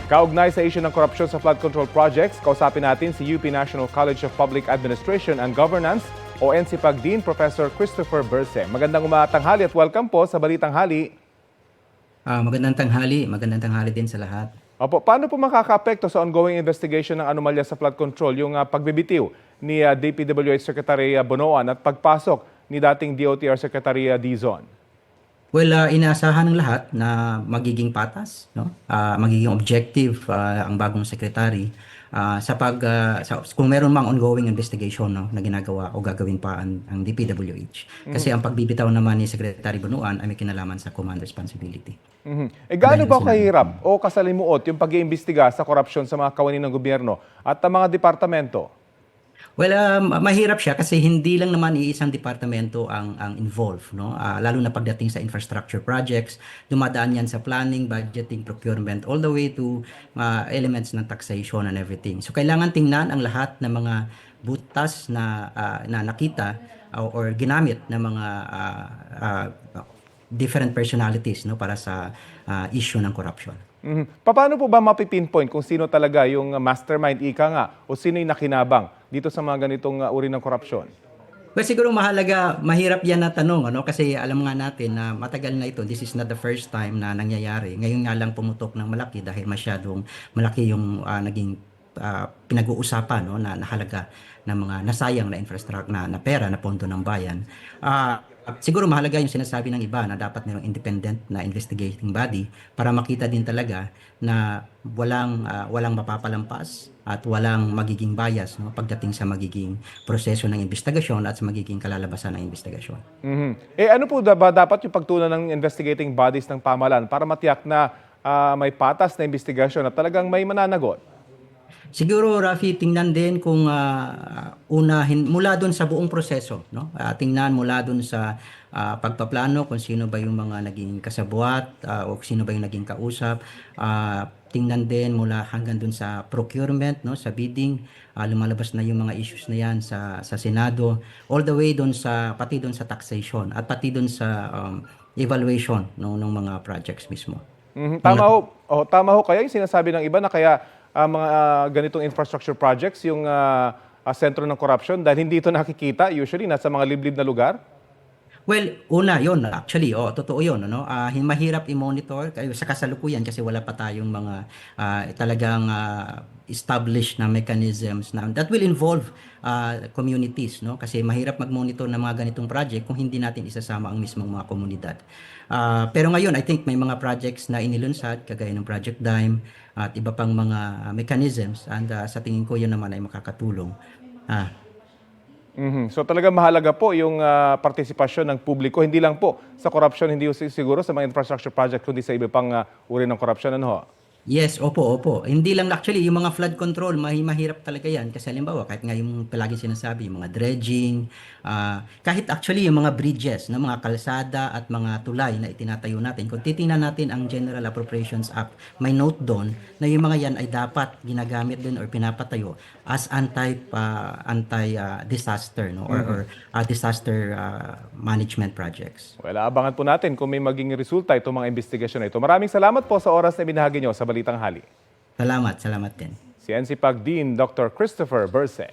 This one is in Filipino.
Kaugnay sa issue ng korupsyon sa flood control projects, kausapin natin si UP National College of Public Administration and Governance o NCPAG Dean Professor Christopher Berse. Magandang umatanghali at welcome po sa Balitang Hali. Magandang tanghali din sa lahat. Opo, paano po makakaapekto sa ongoing investigation ng anomalya sa flood control yung pagbibitiw ni DPWH Secretary Bonoan at pagpasok ni dating DOTR Secretary Dizon? Well, inaasahan ng lahat na magiging patas, no? Magiging objective ang bagong secretary kung meron mang ongoing investigation, no, na ginagawa o gagawin pa ang DPWH. Kasi ang pagbibitaw naman ni Secretary Bonoan ay may kinalaman sa command responsibility. Gaano ba kahirap o kasalimuot yung pag-iimbestiga sa korupsyon sa mga kawani ng gobyerno at ang mga departamento? Well, mahirap siya kasi hindi lang naman iisang departamento ang involved, no? Lalo na pagdating sa infrastructure projects, dumadaan yan sa planning, budgeting, procurement, all the way to elements ng taxation and everything. So kailangan tingnan ang lahat ng mga butas na nakita or ginamit ng mga different personalities, no, para sa issue ng corruption. Paano po ba mapipinpoint kung sino talaga yung mastermind, ika nga, o sino yung nakinabang dito sa mga ganitong uri ng korupsyon? Well, siguro mahirap yan na tanong, ano? Kasi alam nga natin na matagal na ito. This is not the first time na nangyayari. Ngayon nga lang pumutok ng malaki dahil masyadong malaki yung naging pinag-uusapan, no, na halaga ng mga nasayang na infrastructure na pera na pondo ng bayan. Siguro mahalaga yung sinasabi ng iba na dapat mayroong independent na investigating body para makita din talaga na walang mapapalampas at walang magiging bias, no, pagdating sa magiging proseso ng investigasyon at sa magiging kalalabasan ng investigasyon. Ano po ba dapat yung pagtunan ng investigating bodies ng pamahalaan para matiyak na may patas na investigasyon at talagang may mananagot? Siguro, Rafi, tingnan din kung unahin mula doon sa buong proseso, no? Tingnan mula doon sa pagpaplano kung sino ba yung mga naging kasabwat o sino ba yung naging kausap. Tingnan din mula hanggang doon sa procurement, no, sa bidding, lumalabas na yung mga issues na yan sa Senado, all the way doon pati doon sa taxation at pati doon sa evaluation ng mga projects mismo. Tama ho kaya yung sinasabi ng iba na kaya mga ganitong infrastructure projects yung sentro ng corruption dahil hindi ito nakikita usually nasa mga liblib na lugar? Well, una yon actually, totoo yon, ano? Mahirap i-monitor sa kasalukuyan kasi wala pa tayong mga talagang established na mechanisms that will involve communities, no? Kasi mahirap mag-monitor ng mga ganitong project kung hindi natin isasama ang mismong mga komunidad. Pero ngayon, I think may mga projects na inilunsad kagaya ng Project Dime at iba pang mga mechanisms and sa tingin ko yun naman ay makakatulong. So talagang mahalaga po yung partisipasyon ng publiko, hindi lang po sa korupsyon, hindi siguro sa mga infrastructure project, kundi sa iba pang uri ng korupsyon. Ano ho? Yes, opo. Hindi lang actually, yung mga flood control, mahirap talaga yan. Kasi halimbawa, kahit nga yung palagi sinasabi, yung mga dredging, kahit actually yung mga bridges, no, mga kalsada at mga tulay na itinatayo natin. Kung titingnan natin ang General Appropriations Act, may note doon na yung mga yan ay dapat ginagamit din or pinapatayo as anti-disaster, no, or disaster management projects. Well, abangan po natin kung may maging resulta itong mga investigasyon na ito. Maraming salamat po sa oras na binahagi nyo sa Balitang Hali. Salamat din. Si NCPAG Dean Dr. Christopher Berse.